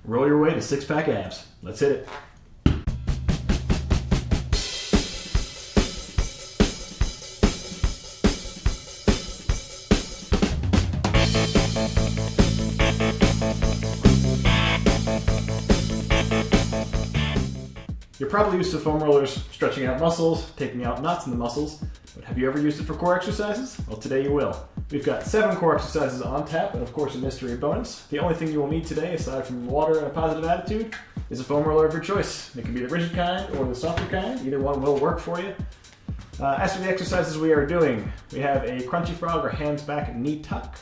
roll your way to six-pack abs. Let's hit it. You're probably used to foam rollers stretching out muscles, taking out knots in the muscles, but have you ever used it for core exercises? Well, today you will. We've got 7 core exercises on tap, and of course a mystery bonus. The only thing you will need today, aside from water and a positive attitude, is a foam roller of your choice. It can be the rigid kind or the softer kind. Either one will work for you. As for the exercises we are doing, we have a crunchy frog or hands back knee tuck,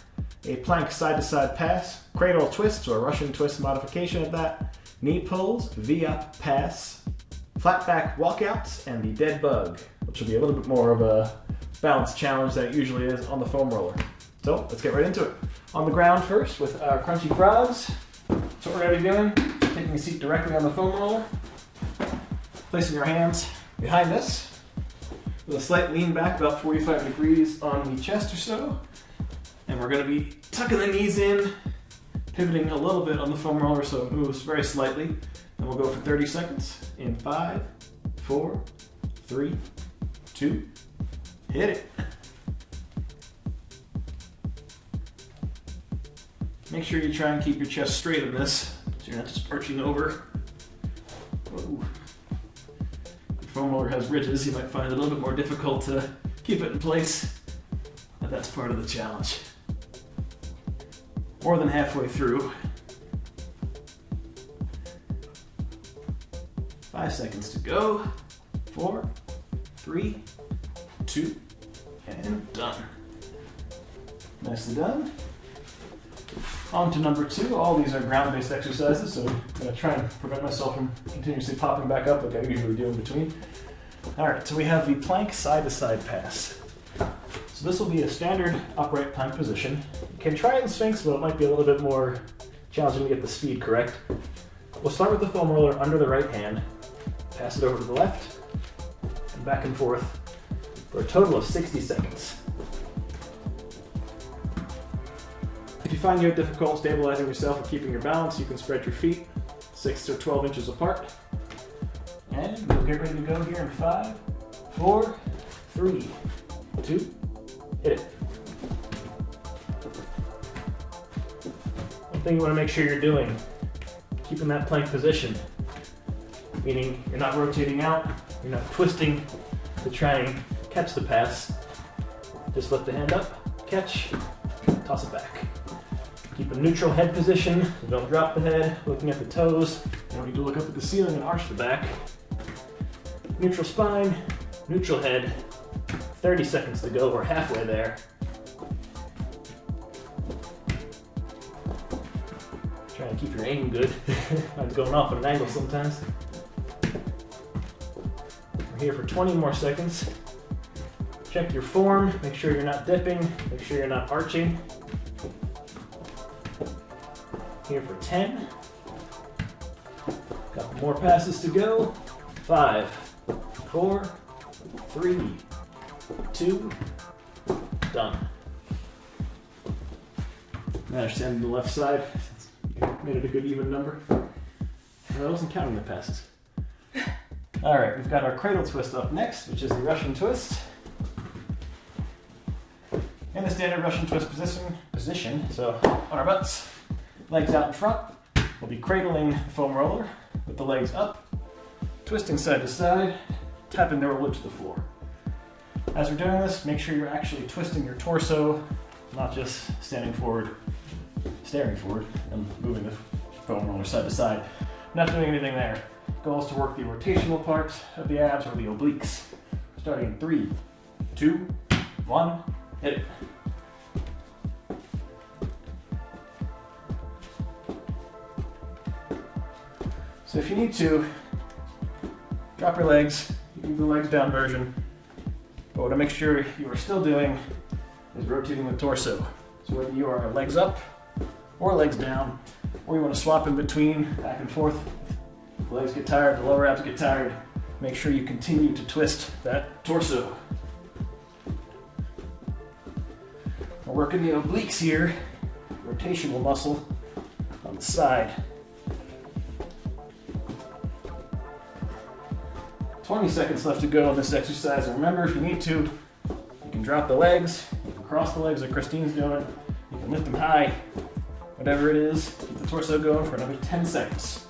a plank side-to-side pass, cradle twist or Russian twist modification of that, knee pulls, V-up pass, flat back walkouts, and the dead bug, which will be a little bit more of a balance challenge than it usually is on the foam roller. So let's get right into it. On the ground first with our crunchy frogs. So what we're going to be doing, taking a seat directly on the foam roller, placing your hands behind us with a slight lean back about 45 degrees on the chest or so. And we're going to be tucking the knees in, pivoting a little bit on the foam roller so it moves very slightly. And we'll go for 30 seconds in 5, 4, 3, 2, hit it. Make sure you try and keep your chest straight in this, so you're not just arching over. Whoa. The foam roller has ridges, you might find it a little bit more difficult to keep it in place, but that's part of the challenge. More than halfway through. 5 seconds to go. 4, 3, 2, and done. Nicely done. On to number 2. All these are ground-based exercises, so I'm going to try and prevent myself from continuously popping back up like I usually do in between. Alright, so we have the plank side-to-side pass. So this will be a standard upright plank position. You can try in Sphinx, but it might be a little bit more challenging to get the speed correct. We'll start with the foam roller under the right hand, pass it over to the left, and back and forth for a total of 60 seconds. If you find you have difficulty stabilizing yourself or keeping your balance, you can spread your feet 6 or 12 inches apart. And we'll get ready to go here in 5, 4, 3, 2, hit it. One thing you want to make sure you're doing, keeping that plank position, meaning you're not rotating out, you're not twisting to try and catch the pass. Just lift the hand up, catch, toss it back. Keep a neutral head position, don't drop the head, looking at the toes. You don't need to look up at the ceiling and arch the back. Neutral spine, neutral head. 30 seconds to go, we're halfway there. Try and keep your aim good. Mine's going off at an angle sometimes. We're here for 20 more seconds. Check your form, make sure you're not dipping, make sure you're not arching. Here for 10. Couple more passes to go. 5, 4, 3, 2, done. Managed to end the left side. Made it a good even number. I wasn't counting the passes. Alright, we've got our cradle twist up next, which is the Russian twist. In the standard Russian twist position, so on our butts, legs out in front, we'll be cradling the foam roller with the legs up, twisting side to side, tapping the roller to the floor. As we're doing this, make sure you're actually twisting your torso, not just standing forward, staring forward, and moving the foam roller side to side. Not doing anything there. Goal is to work the rotational part of the abs or the obliques. Starting in 3, 2, 1, hit it. So if you need to, drop your legs, you can do the legs down version. But what I make sure you are still doing is rotating the torso. So whether you are legs up or legs down, or you want to swap in between, back and forth, if the legs get tired, the lower abs get tired, make sure you continue to twist that torso. We're working the obliques here, rotational muscle on the side. 20 seconds left to go on this exercise. And remember, if you need to, you can drop the legs, you can cross the legs like Christine's doing, you can lift them high, whatever it is, keep the torso going for another 10 seconds.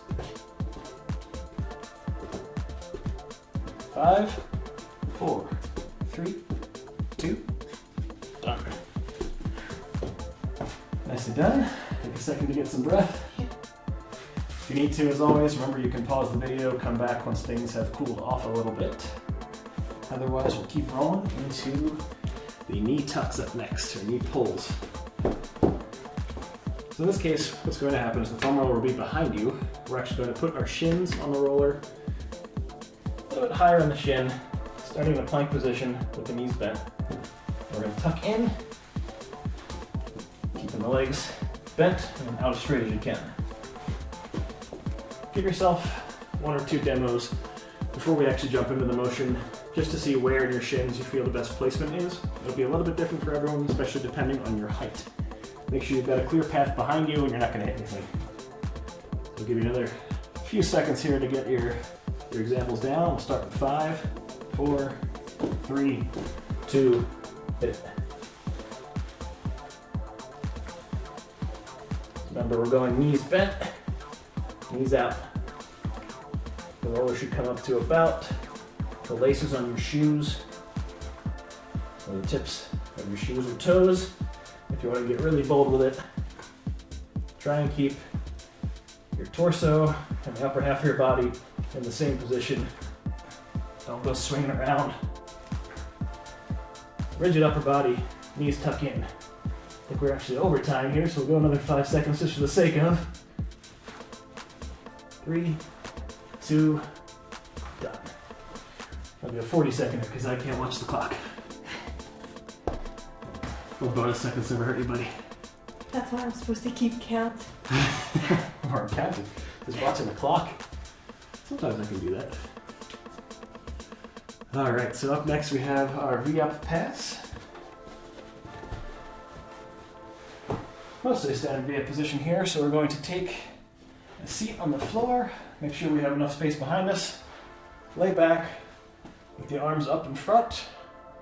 5, 4, 3, 2, done. Nicely done. Take a second to get some breath. If you need to, as always, remember you can pause the video, come back once things have cooled off a little bit. Otherwise, we'll keep rolling into the knee tucks up next, or knee pulls. So in this case, what's going to happen is the foam roller will be behind you. We're actually going to put our shins on the roller, a little bit higher on the shin, starting in a plank position with the knees bent. We're going to tuck in, keeping the legs bent and out as straight as you can. Give yourself 1 or 2 demos before we actually jump into the motion, just to see where in your shins you feel the best placement is. It'll be a little bit different for everyone, especially depending on your height. Make sure you've got a clear path behind you and you're not going to hit anything. I'll give you another few seconds here to get your examples down. We'll start with 5, 4, 3, 2, hit it. Remember, we're going knees bent, knees out. The roller should come up to about the laces on your shoes, or the tips of your shoes or toes. If you want to get really bold with it, try and keep your torso and the upper half of your body in the same position. Don't go swinging around. Rigid upper body, knees tuck in. I think we're actually over time here, so we'll go another 5 seconds just for the sake of. 3, 2, done. I'll do a 40-seconder because I can't watch the clock. Well, bonus seconds never hurt anybody. That's why I'm supposed to keep count. Or I'm counting. Just watching the clock. Sometimes I can do that. All right, so up next we have our V-up pass. Mostly a standard V-up position here, so we're going to take a seat on the floor, make sure we have enough space behind us, lay back with the arms up in front,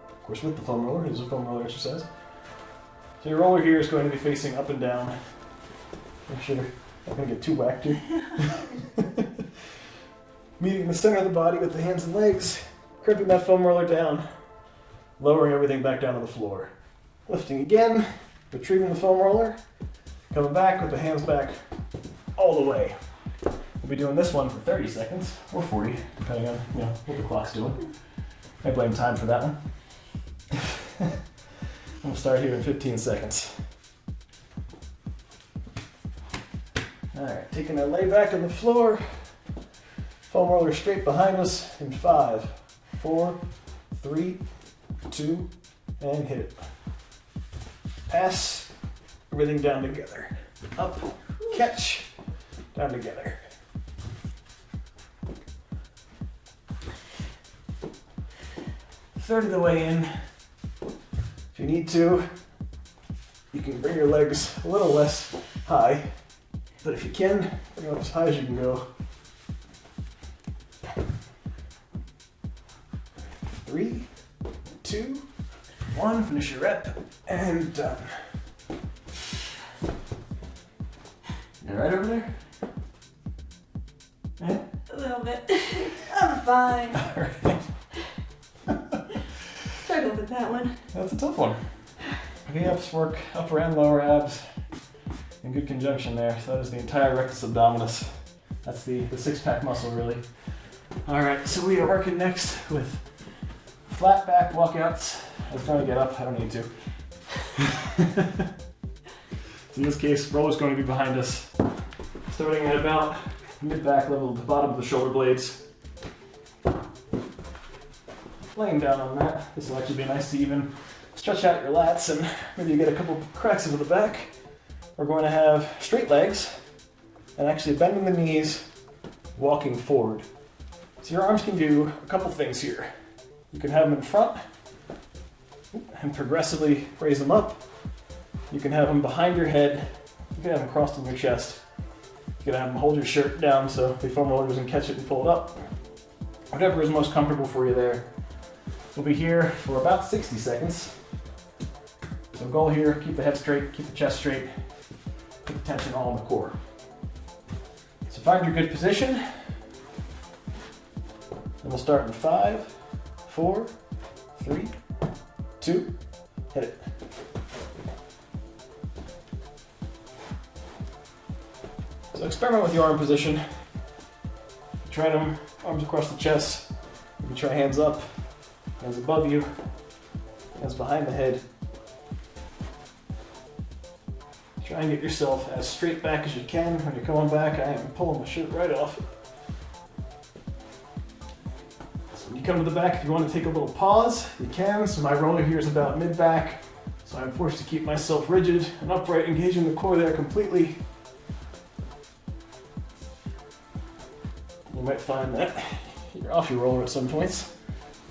of course with the foam roller. This is a foam roller exercise. So your roller here is going to be facing up and down. Make sure I'm not going to get too whacked here. Meeting the center of the body with the hands and legs, crimping that foam roller down, lowering everything back down to the floor. Lifting again, retrieving the foam roller, coming back with the hands back all the way. We'll be doing this one for 30 seconds, or 40, depending on what the clock's doing. I blame time for that one. We'll start here in 15 seconds. All right, taking a lay back on the floor, foam roller straight behind us in 5, 4, 3, 2, and hit it. Pass, everything down together. Up, catch, down together. Third of the way in. If you need to, you can bring your legs a little less high, but if you can, bring them as high as you can go. 3, 2, 1, finish your rep, and done. You all right over there? Yeah? A little bit. I'm fine. All right. Struggled with that one. That's a tough one. V-ups work upper and lower abs in good conjunction there. So that is the entire rectus abdominis. That's the six-pack muscle, really. All right, so we are working next with flat back walkouts. I was trying to get up, I don't need to. So in this case, roller's going to be behind us, starting at about mid-back level, the bottom of the shoulder blades. Laying down on that, this will actually be nice to even stretch out your lats and maybe you get a couple cracks into the back. We're going to have straight legs and actually bending the knees, walking forward. So your arms can do a couple things here. You can have them in front and progressively raise them up. You can have them behind your head. You can have them crossed on your chest. You can have them hold your shirt down so the foam roller doesn't catch it and pull it up. Whatever is most comfortable for you there. We'll be here for about 60 seconds. So goal here, keep the head straight, keep the chest straight, keep the tension all in the core. So find your good position. And we'll start in 5, 4, 3, 2, hit it. So experiment with your arm position. Try them, arms across the chest. You can try hands up, hands above you, hands behind the head. Try and get yourself as straight back as you can. When you're coming back, I am pulling my shirt right off. So when you come to the back, if you want to take a little pause, you can. So my roller here is about mid-back, so I'm forced to keep myself rigid and upright, engaging the core there completely. You might find that you're off your roller at some points.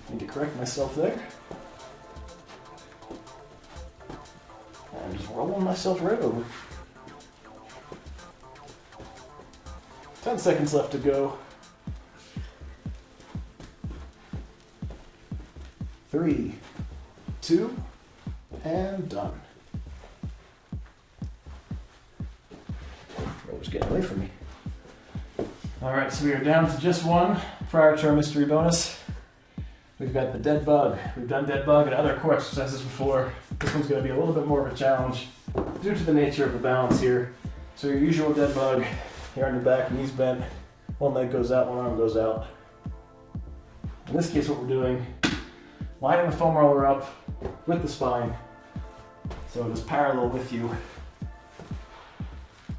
I need to correct myself there. I'm just rolling myself right over. 10 seconds left to go. 3, 2, and done. Roller's getting away from me. All right, so we are down to just one prior to our mystery bonus. We've got the dead bug. We've done dead bug and other core exercises before. This one's going to be a little bit more of a challenge due to the nature of the balance here. So your usual dead bug, you're on your back, knees bent, one leg goes out, one arm goes out. In this case, what we're doing, lining the foam roller up with the spine, so it is parallel with you.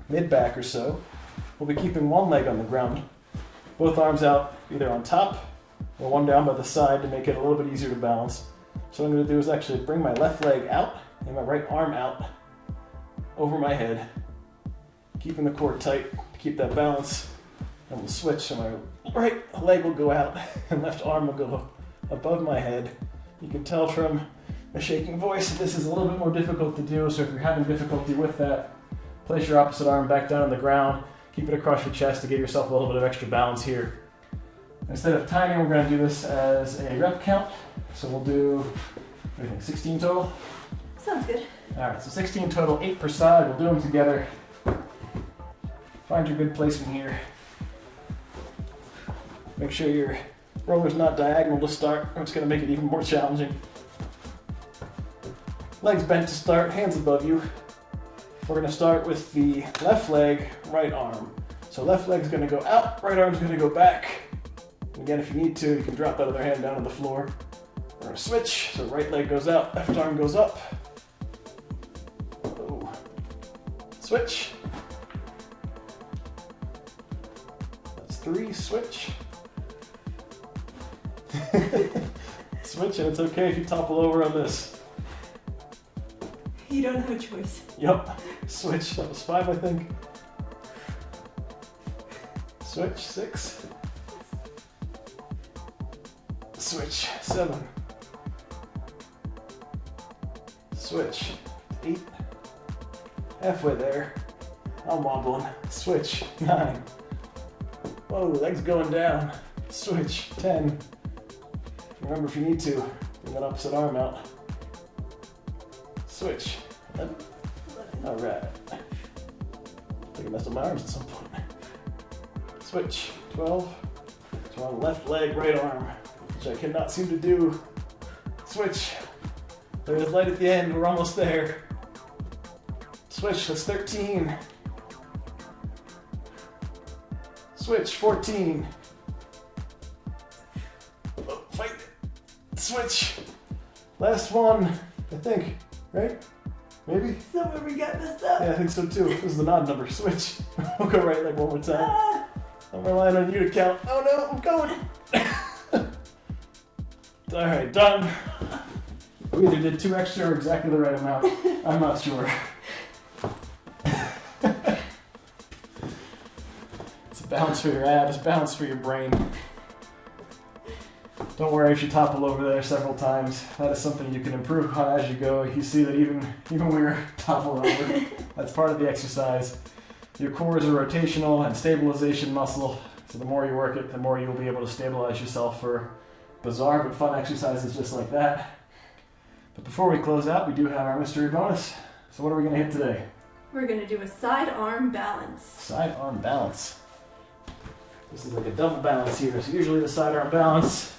Mid-back or so, we'll be keeping one leg on the ground, both arms out, either on top or one down by the side to make it a little bit easier to balance. So what I'm going to do is actually bring my left leg out and my right arm out over my head, keeping the core tight to keep that balance. And we'll switch, so my right leg will go out and left arm will go above my head. You can tell from a shaking voice that this is a little bit more difficult to do, so if you're having difficulty with that, place your opposite arm back down on the ground, keep it across your chest to give yourself a little bit of extra balance here. Instead of timing, we're going to do this as a rep count. So we'll do, what do you think, 16 total? Sounds good. All right, so 16 total, 8 per side. We'll do them together. Find your good placement here. Make sure your roller's not diagonal to start, or it's going to make it even more challenging. Legs bent to start, hands above you. We're going to start with the left leg, right arm. So left leg's going to go out, right arm's going to go back. Again, if you need to, you can drop that other hand down on the floor. We're going to switch, so right leg goes out, left arm goes up. Oh. Switch. That's 3, switch. Switch, and it's okay if you topple over on this. You don't have a choice. Yep. Switch, that was 5, I think. Switch, 6. Switch, 7. Switch, 8. Halfway there. I'm wobbling. Switch, 9. Whoa, legs going down. Switch, 10. Remember, if you need to, bring that opposite arm out. Switch, 11. Alright. I think I messed up my arms at some point. Switch, 12. So on left leg, right arm, which I cannot seem to do. Switch. There's light at the end, we're almost there. Switch, that's 13. Switch, 14. Oh, fight. Switch. Last one, I think, right? Maybe? Somewhere we got messed up. Yeah, I think so too. This is the nod number. Switch. We'll go right leg one more time. I'm relying on you to count. Oh no, I'm going. Alright, done. We either did 2 extra or exactly the right amount. I'm not sure. It's a balance for your abs, balance for your brain. Don't worry if you topple over there several times. That is something you can improve upon as you go. You see that even when you're toppled over, that's part of the exercise. Your core is a rotational and stabilization muscle. So the more you work it, the more you'll be able to stabilize yourself for bizarre but fun exercises just like that. But before we close out, we do have our mystery bonus. So what are we going to hit today? We're going to do a side arm balance. Side arm balance. This is like a double balance here. So usually the side arm balance,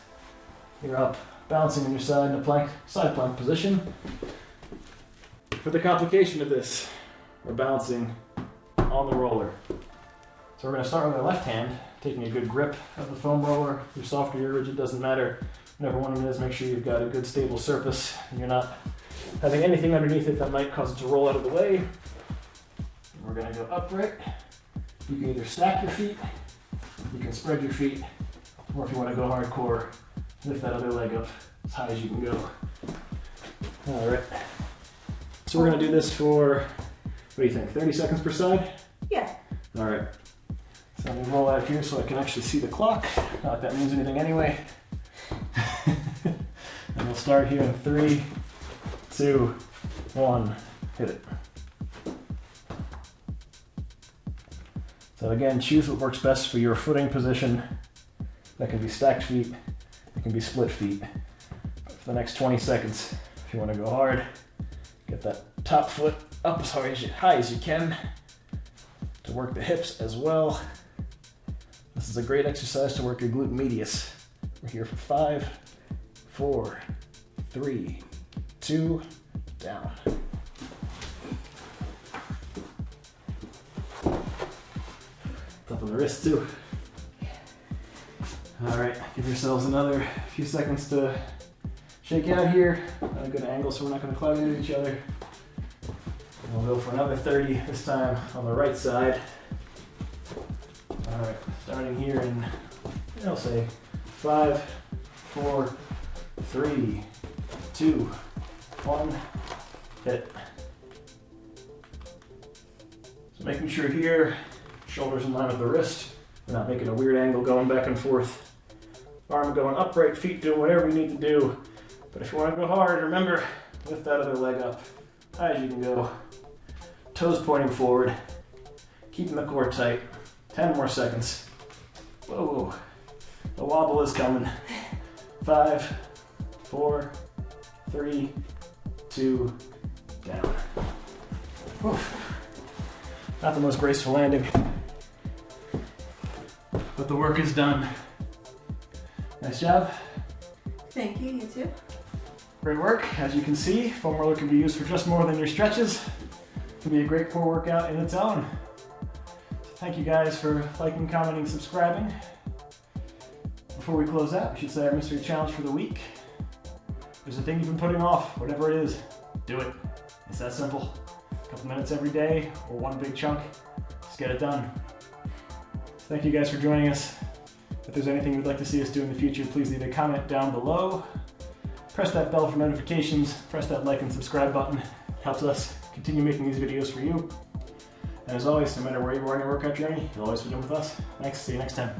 you're up balancing on your side in a plank, side plank position. For the complication of this, we're balancing on the roller. So we're going to start with our left hand, taking a good grip of the foam roller. You're soft or you're rigid, doesn't matter. Whatever one it is, make sure you've got a good stable surface and you're not having anything underneath it that might cause it to roll out of the way. We're going to go upright. You can either stack your feet, you can spread your feet, or if you want to go hardcore, lift that other leg up as high as you can go. All right. So we're going to do this for, what do you think, 30 seconds per side? Yeah. All right. So let me roll out here so I can actually see the clock. Not that that means anything anyway. And we'll start here in 3, 2, 1, hit it. So again, choose what works best for your footing position. That can be stacked feet, it can be split feet. But for the next 20 seconds, if you want to go hard, get that top foot up as high as you can to work the hips as well. This is a great exercise to work your glute medius. We're here for 5, 4, 3, 2, down. Up on the wrist too. All right, give yourselves another few seconds to shake out here. At a good angle so we're not going to cloud into each other. And we'll go for another 30, this time on the right side. All right, starting here in, I'll say 5, 4, 3, 2, 1, hit. So making sure here, shoulders in line with the wrist. We're not making a weird angle going back and forth. Arm going upright, feet doing whatever you need to do. But if you want to go hard, remember, lift that other leg up high as you can go. Toes pointing forward, keeping the core tight. 10 more seconds. Whoa, the wobble is coming. 5, 4, 3, 2, down. Whew. Not the most graceful landing, but the work is done. Nice job. Thank you, you too. Great work. As you can see, foam roller can be used for just more than your stretches. It can be a great core workout in its own. Thank you guys for liking, commenting, subscribing. Before we close out, we should say our mystery challenge for the week. There's a thing you've been putting off, whatever it is, do it. It's that simple. A couple minutes every day, or one big chunk, just get it done. Thank you guys for joining us. If there's anything you'd like to see us do in the future, please leave a comment down below. Press that bell for notifications, press that like and subscribe button. It helps us continue making these videos for you. And as always, no matter where you are on your workout journey, you'll always begin with us. Thanks, see you next time.